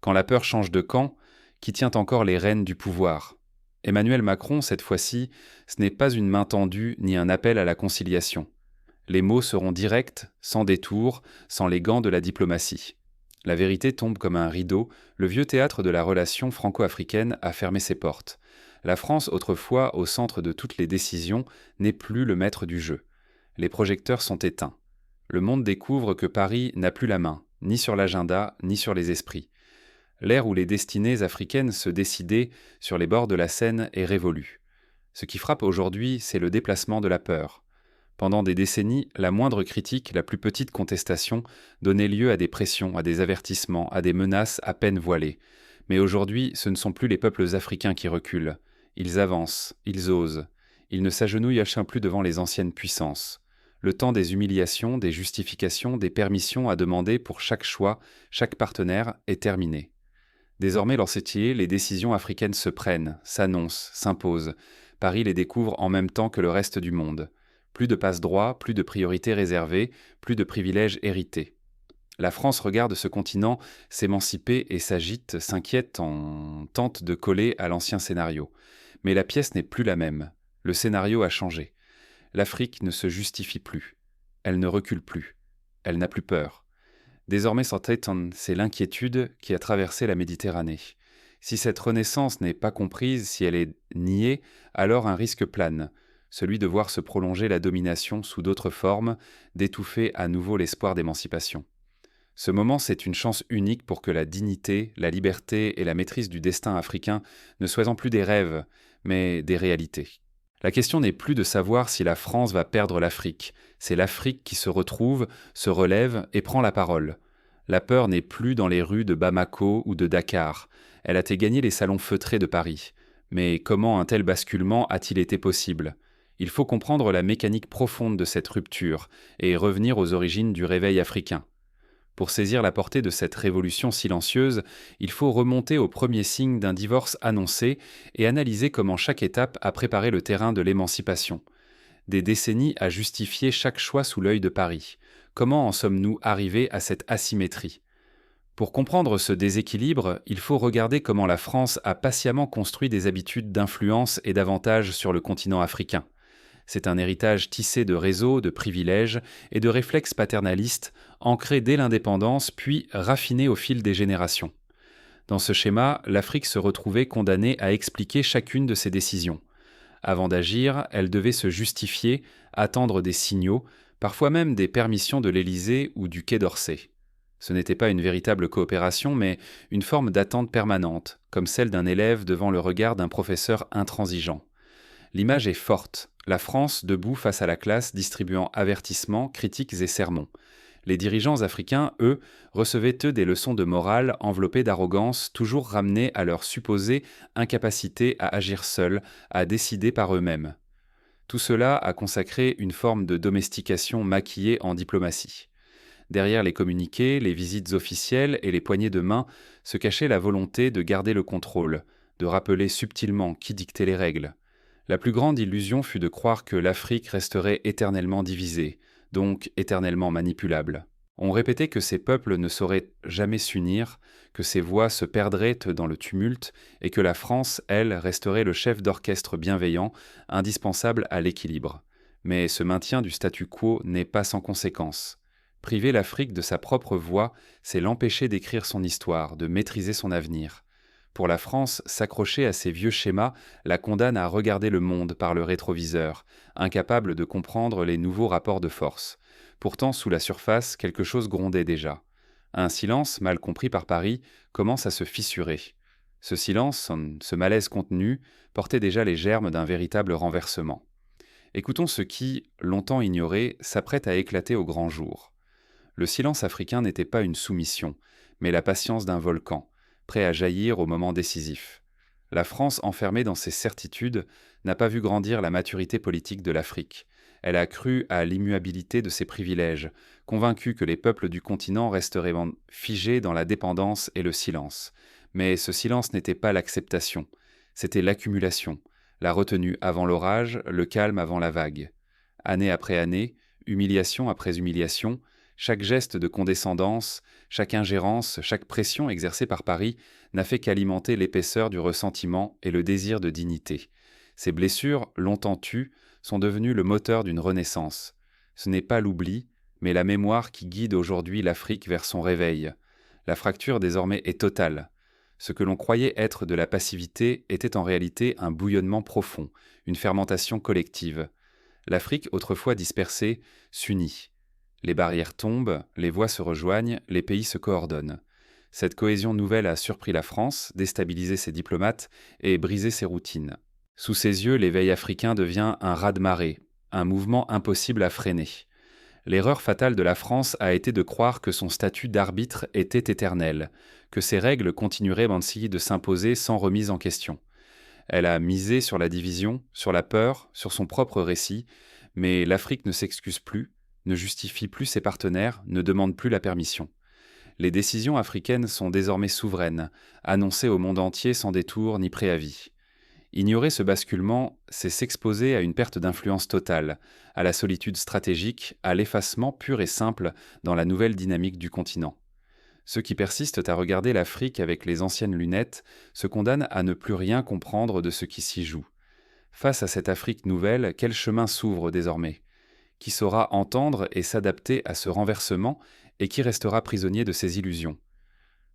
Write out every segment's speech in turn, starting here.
Quand la peur change de camp, qui tient encore les rênes du pouvoir? Emmanuel Macron, cette fois-ci, ce n'est pas une main tendue ni un appel à la conciliation. Les mots seront directs, sans détour, sans les gants de la diplomatie. La vérité tombe comme un rideau, le vieux théâtre de la relation franco-africaine a fermé ses portes. La France, autrefois au centre de toutes les décisions, n'est plus le maître du jeu. Les projecteurs sont éteints. Le monde découvre que Paris n'a plus la main, ni sur l'agenda, ni sur les esprits. L'ère où les destinées africaines se décidaient sur les bords de la Seine est révolue. Ce qui frappe aujourd'hui, c'est le déplacement de la peur. Pendant des décennies, la moindre critique, la plus petite contestation, donnait lieu à des pressions, à des avertissements, à des menaces à peine voilées. Mais aujourd'hui, ce ne sont plus les peuples africains qui reculent. Ils avancent, ils osent. Ils ne s'agenouillent plus devant les anciennes puissances. Le temps des humiliations, des justifications, des permissions à demander pour chaque choix, chaque partenaire est terminé. Désormais, Lancetier, les décisions africaines se prennent, s'annoncent, s'imposent. Paris les découvre en même temps que le reste du monde. Plus de passe-droit, plus de priorités réservées, plus de privilèges hérités. La France regarde ce continent s'émanciper et s'agite, s'inquiète en tente de coller à l'ancien scénario. Mais la pièce n'est plus la même. Le scénario a changé. L'Afrique ne se justifie plus. Elle ne recule plus. Elle n'a plus peur. Désormais, c'est l'inquiétude qui a traversé la Méditerranée. Si cette renaissance n'est pas comprise, si elle est niée, alors un risque plane, celui de voir se prolonger la domination sous d'autres formes, d'étouffer à nouveau l'espoir d'émancipation. Ce moment, c'est une chance unique pour que la dignité, la liberté et la maîtrise du destin africain ne soient plus des rêves, mais des réalités. La question n'est plus de savoir si la France va perdre l'Afrique, c'est l'Afrique qui se retrouve, se relève et prend la parole. La peur n'est plus dans les rues de Bamako ou de Dakar, elle a été gagner les salons feutrés de Paris. Mais comment un tel basculement a-t-il été possible ? Il faut comprendre la mécanique profonde de cette rupture et revenir aux origines du réveil africain. Pour saisir la portée de cette révolution silencieuse, il faut remonter aux premiers signes d'un divorce annoncé et analyser comment chaque étape a préparé le terrain de l'émancipation. Des décennies à justifier chaque choix sous l'œil de Paris. Comment en sommes-nous arrivés à cette asymétrie ? Pour comprendre ce déséquilibre, il faut regarder comment la France a patiemment construit des habitudes d'influence et d'avantage sur le continent africain. C'est un héritage tissé de réseaux, de privilèges et de réflexes paternalistes ancrés dès l'indépendance puis raffinés au fil des générations. Dans ce schéma, l'Afrique se retrouvait condamnée à expliquer chacune de ses décisions. Avant d'agir, elle devait se justifier, attendre des signaux, parfois même des permissions de l'Élysée ou du Quai d'Orsay. Ce n'était pas une véritable coopération, mais une forme d'attente permanente, comme celle d'un élève devant le regard d'un professeur intransigeant. L'image est forte, la France debout face à la classe distribuant avertissements, critiques et sermons. Les dirigeants africains, eux, recevaient des leçons de morale enveloppées d'arrogance, toujours ramenées à leur supposée incapacité à agir seuls, à décider par eux-mêmes. Tout cela a consacré une forme de domestication maquillée en diplomatie. Derrière les communiqués, les visites officielles et les poignées de main se cachait la volonté de garder le contrôle, de rappeler subtilement qui dictait les règles. La plus grande illusion fut de croire que l'Afrique resterait éternellement divisée, donc éternellement manipulable. On répétait que ces peuples ne sauraient jamais s'unir, que ces voix se perdraient dans le tumulte et que la France, elle, resterait le chef d'orchestre bienveillant, indispensable à l'équilibre. Mais ce maintien du statu quo n'est pas sans conséquences. Priver l'Afrique de sa propre voix, c'est l'empêcher d'écrire son histoire, de maîtriser son avenir. Pour la France, s'accrocher à ces vieux schémas la condamne à regarder le monde par le rétroviseur, incapable de comprendre les nouveaux rapports de force. Pourtant, sous la surface, quelque chose grondait déjà. Un silence, mal compris par Paris, commence à se fissurer. Ce silence, ce malaise contenu, portait déjà les germes d'un véritable renversement. Écoutons ce qui, longtemps ignoré, s'apprête à éclater au grand jour. Le silence africain n'était pas une soumission, mais la patience d'un volcan, prêt à jaillir au moment décisif. La France, enfermée dans ses certitudes, n'a pas vu grandir la maturité politique de l'Afrique. Elle a cru à l'immuabilité de ses privilèges, convaincue que les peuples du continent resteraient figés dans la dépendance et le silence. Mais ce silence n'était pas l'acceptation, c'était l'accumulation, la retenue avant l'orage, le calme avant la vague. Année après année, humiliation après humiliation, Chaque geste de condescendance, chaque ingérence, chaque pression exercée par Paris n'a fait qu'alimenter l'épaisseur du ressentiment et le désir de dignité. Ces blessures, longtemps tues, sont devenues le moteur d'une renaissance. Ce n'est pas l'oubli, mais la mémoire qui guide aujourd'hui l'Afrique vers son réveil. La fracture désormais est totale. Ce que l'on croyait être de la passivité était en réalité un bouillonnement profond, une fermentation collective. L'Afrique, autrefois dispersée, s'unit. Les barrières tombent, les voix se rejoignent, les pays se coordonnent. Cette cohésion nouvelle a surpris la France, déstabilisé ses diplomates et brisé ses routines. Sous ses yeux, l'éveil africain devient un raz-de-marée, un mouvement impossible à freiner. L'erreur fatale de la France a été de croire que son statut d'arbitre était éternel, que ses règles continueraient de s'imposer sans remise en question. Elle a misé sur la division, sur la peur, sur son propre récit, mais l'Afrique ne s'excuse plus, ne justifie plus ses partenaires, ne demande plus la permission. Les décisions africaines sont désormais souveraines, annoncées au monde entier sans détour ni préavis. Ignorer ce basculement, c'est s'exposer à une perte d'influence totale, à la solitude stratégique, à l'effacement pur et simple dans la nouvelle dynamique du continent. Ceux qui persistent à regarder l'Afrique avec les anciennes lunettes se condamnent à ne plus rien comprendre de ce qui s'y joue. Face à cette Afrique nouvelle, quel chemin s'ouvre désormais ? Qui saura entendre et s'adapter à ce renversement et qui restera prisonnier de ses illusions ?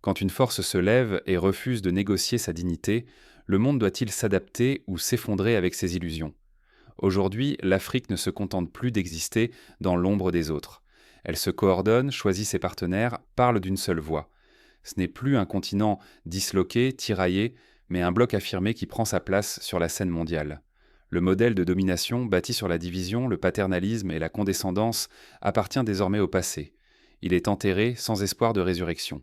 Quand une force se lève et refuse de négocier sa dignité, le monde doit-il s'adapter ou s'effondrer avec ses illusions ? Aujourd'hui, l'Afrique ne se contente plus d'exister dans l'ombre des autres. Elle se coordonne, choisit ses partenaires, parle d'une seule voix. Ce n'est plus un continent disloqué, tiraillé, mais un bloc affirmé qui prend sa place sur la scène mondiale. Le modèle de domination bâti sur la division, le paternalisme et la condescendance appartient désormais au passé. Il est enterré sans espoir de résurrection.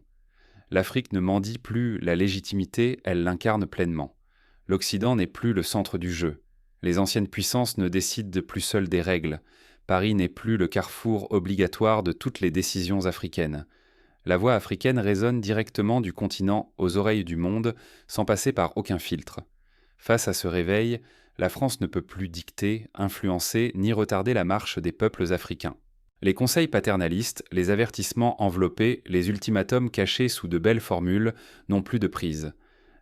L'Afrique ne mendie plus la légitimité, elle l'incarne pleinement. L'Occident n'est plus le centre du jeu. Les anciennes puissances ne décident plus seules des règles. Paris n'est plus le carrefour obligatoire de toutes les décisions africaines. La voix africaine résonne directement du continent aux oreilles du monde, sans passer par aucun filtre. Face à ce réveil, la France ne peut plus dicter, influencer ni retarder la marche des peuples africains. Les conseils paternalistes, les avertissements enveloppés, les ultimatums cachés sous de belles formules n'ont plus de prise.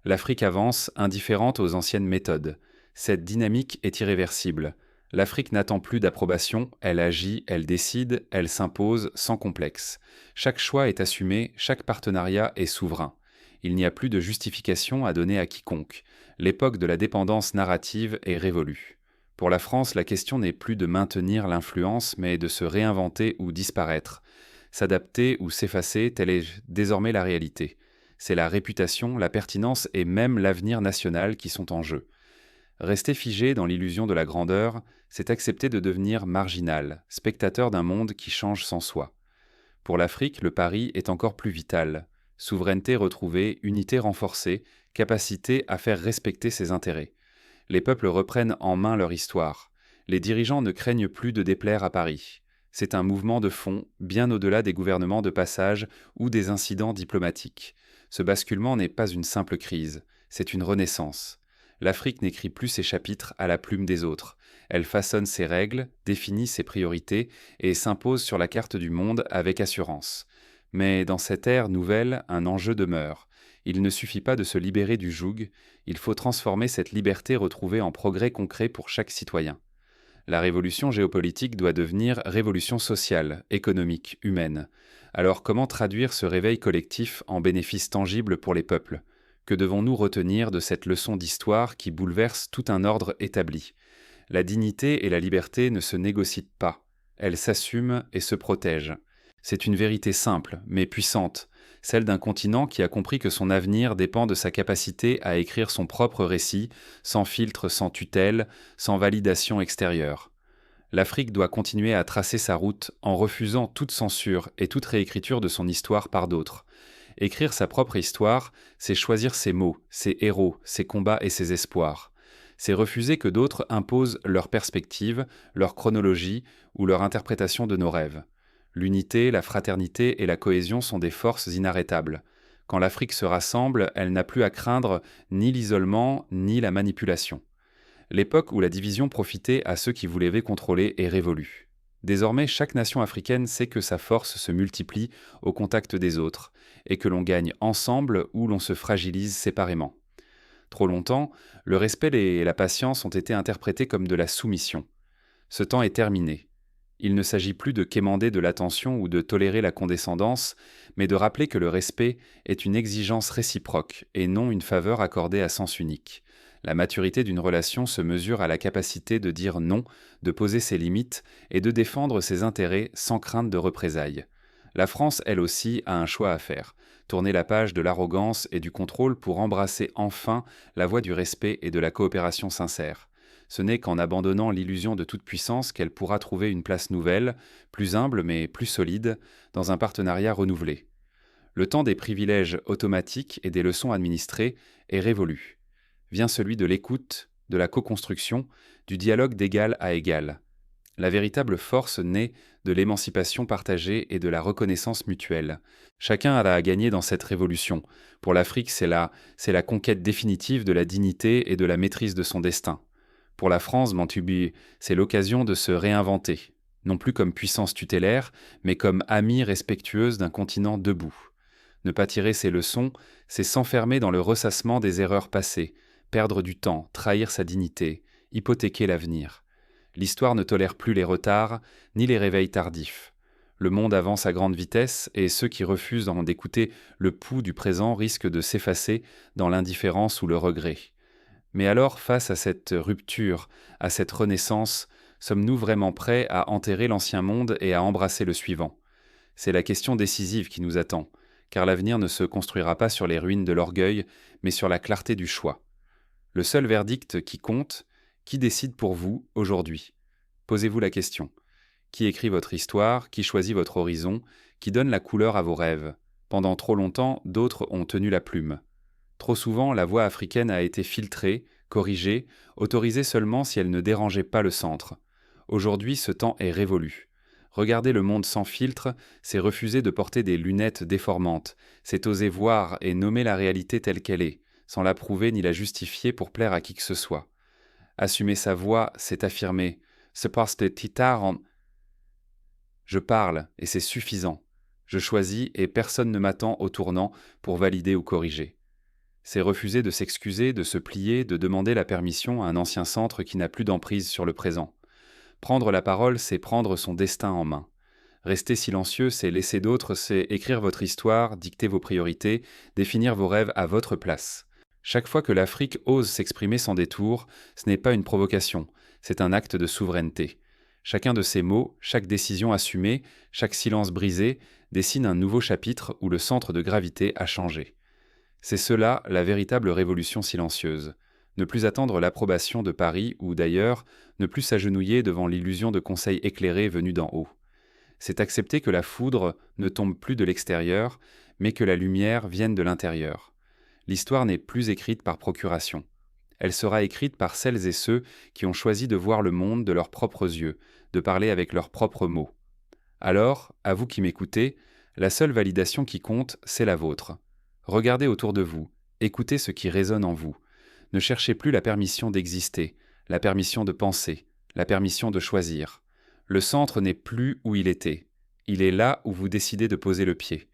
L'Afrique avance, indifférente aux anciennes méthodes. Cette dynamique est irréversible. L'Afrique n'attend plus d'approbation, elle agit, elle décide, elle s'impose sans complexe. Chaque choix est assumé, chaque partenariat est souverain. Il n'y a plus de justification à donner à quiconque. L'époque de la dépendance narrative est révolue. Pour la France, la question n'est plus de maintenir l'influence, mais de se réinventer ou disparaître. S'adapter ou s'effacer, telle est désormais la réalité. C'est la réputation, la pertinence et même l'avenir national qui sont en jeu. Rester figé dans l'illusion de la grandeur, c'est accepter de devenir marginal, spectateur d'un monde qui change sans soi. Pour l'Afrique, le pari est encore plus vital. Souveraineté retrouvée, unité renforcée, capacité à faire respecter ses intérêts. Les peuples reprennent en main leur histoire. Les dirigeants ne craignent plus de déplaire à Paris. C'est un mouvement de fond, bien au-delà des gouvernements de passage ou des incidents diplomatiques. Ce basculement n'est pas une simple crise, c'est une renaissance. L'Afrique n'écrit plus ses chapitres à la plume des autres. Elle façonne ses règles, définit ses priorités et s'impose sur la carte du monde avec assurance. Mais dans cette ère nouvelle, un enjeu demeure. Il ne suffit pas de se libérer du joug, il faut transformer cette liberté retrouvée en progrès concret pour chaque citoyen. La révolution géopolitique doit devenir révolution sociale, économique, humaine. Alors comment traduire ce réveil collectif en bénéfices tangibles pour les peuples ? Que devons-nous retenir de cette leçon d'histoire qui bouleverse tout un ordre établi ? La dignité et la liberté ne se négocient pas, elles s'assument et se protègent. C'est une vérité simple, mais puissante, celle d'un continent qui a compris que son avenir dépend de sa capacité à écrire son propre récit, sans filtre, sans tutelle, sans validation extérieure. L'Afrique doit continuer à tracer sa route en refusant toute censure et toute réécriture de son histoire par d'autres. Écrire sa propre histoire, c'est choisir ses mots, ses héros, ses combats et ses espoirs. C'est refuser que d'autres imposent leur perspective, leur chronologie ou leur interprétation de nos rêves. L'unité, la fraternité et la cohésion sont des forces inarrêtables. Quand l'Afrique se rassemble, elle n'a plus à craindre ni l'isolement ni la manipulation. L'époque où la division profitait à ceux qui voulaient contrôler est révolue. Désormais, chaque nation africaine sait que sa force se multiplie au contact des autres, et que l'on gagne ensemble ou l'on se fragilise séparément. Trop longtemps, le respect et la patience ont été interprétés comme de la soumission. Ce temps est terminé. Il ne s'agit plus de quémander de l'attention ou de tolérer la condescendance, mais de rappeler que le respect est une exigence réciproque et non une faveur accordée à sens unique. La maturité d'une relation se mesure à la capacité de dire non, de poser ses limites et de défendre ses intérêts sans crainte de représailles. La France, elle aussi, a un choix à faire. Tourner la page de l'arrogance et du contrôle pour embrasser enfin la voie du respect et de la coopération sincère. Ce n'est qu'en abandonnant l'illusion de toute puissance qu'elle pourra trouver une place nouvelle, plus humble mais plus solide, dans un partenariat renouvelé. Le temps des privilèges automatiques et des leçons administrées est révolu. Vient celui de l'écoute, de la co-construction, du dialogue d'égal à égal. La véritable force naît de l'émancipation partagée et de la reconnaissance mutuelle. Chacun a à gagner dans cette révolution. Pour l'Afrique, c'est la conquête définitive de la dignité et de la maîtrise de son destin. Pour la France, Mantubi, c'est l'occasion de se réinventer, non plus comme puissance tutélaire, mais comme amie respectueuse d'un continent debout. Ne pas tirer ses leçons, c'est s'enfermer dans le ressassement des erreurs passées, perdre du temps, trahir sa dignité, hypothéquer l'avenir. L'histoire ne tolère plus les retards, ni les réveils tardifs. Le monde avance à grande vitesse et ceux qui refusent d'écouter le pouls du présent risquent de s'effacer dans l'indifférence ou le regret. Mais alors, face à cette rupture, à cette renaissance, sommes-nous vraiment prêts à enterrer l'ancien monde et à embrasser le suivant? C'est la question décisive qui nous attend, car l'avenir ne se construira pas sur les ruines de l'orgueil, mais sur la clarté du choix. Le seul verdict qui compte, qui décide pour vous aujourd'hui? Posez-vous la question. Qui écrit votre histoire? Qui choisit votre horizon? Qui donne la couleur à vos rêves? Pendant trop longtemps, d'autres ont tenu la plume. Trop souvent, la voix africaine a été filtrée, corrigée, autorisée seulement si elle ne dérangeait pas le centre. Aujourd'hui, ce temps est révolu. Regarder le monde sans filtre, c'est refuser de porter des lunettes déformantes, c'est oser voir et nommer la réalité telle qu'elle est, sans la prouver ni la justifier pour plaire à qui que ce soit. Assumer sa voix, c'est affirmer « Ce poste titard en... » Je parle, et c'est suffisant. Je choisis, et personne ne m'attend au tournant pour valider ou corriger. C'est refuser de s'excuser, de se plier, de demander la permission à un ancien centre qui n'a plus d'emprise sur le présent. Prendre la parole, c'est prendre son destin en main. Rester silencieux, c'est laisser d'autres, c'est écrire votre histoire, dicter vos priorités, définir vos rêves à votre place. Chaque fois que l'Afrique ose s'exprimer sans détour, ce n'est pas une provocation, c'est un acte de souveraineté. Chacun de ces mots, chaque décision assumée, chaque silence brisé, dessine un nouveau chapitre où le centre de gravité a changé. C'est cela la véritable révolution silencieuse. Ne plus attendre l'approbation de Paris ou d'ailleurs, ne plus s'agenouiller devant l'illusion de conseils éclairés venus d'en haut. C'est accepter que la foudre ne tombe plus de l'extérieur, mais que la lumière vienne de l'intérieur. L'histoire n'est plus écrite par procuration. Elle sera écrite par celles et ceux qui ont choisi de voir le monde de leurs propres yeux, de parler avec leurs propres mots. Alors, à vous qui m'écoutez, la seule validation qui compte, c'est la vôtre. Regardez autour de vous, écoutez ce qui résonne en vous. Ne cherchez plus la permission d'exister, la permission de penser, la permission de choisir. Le centre n'est plus où il était. Il est là où vous décidez de poser le pied.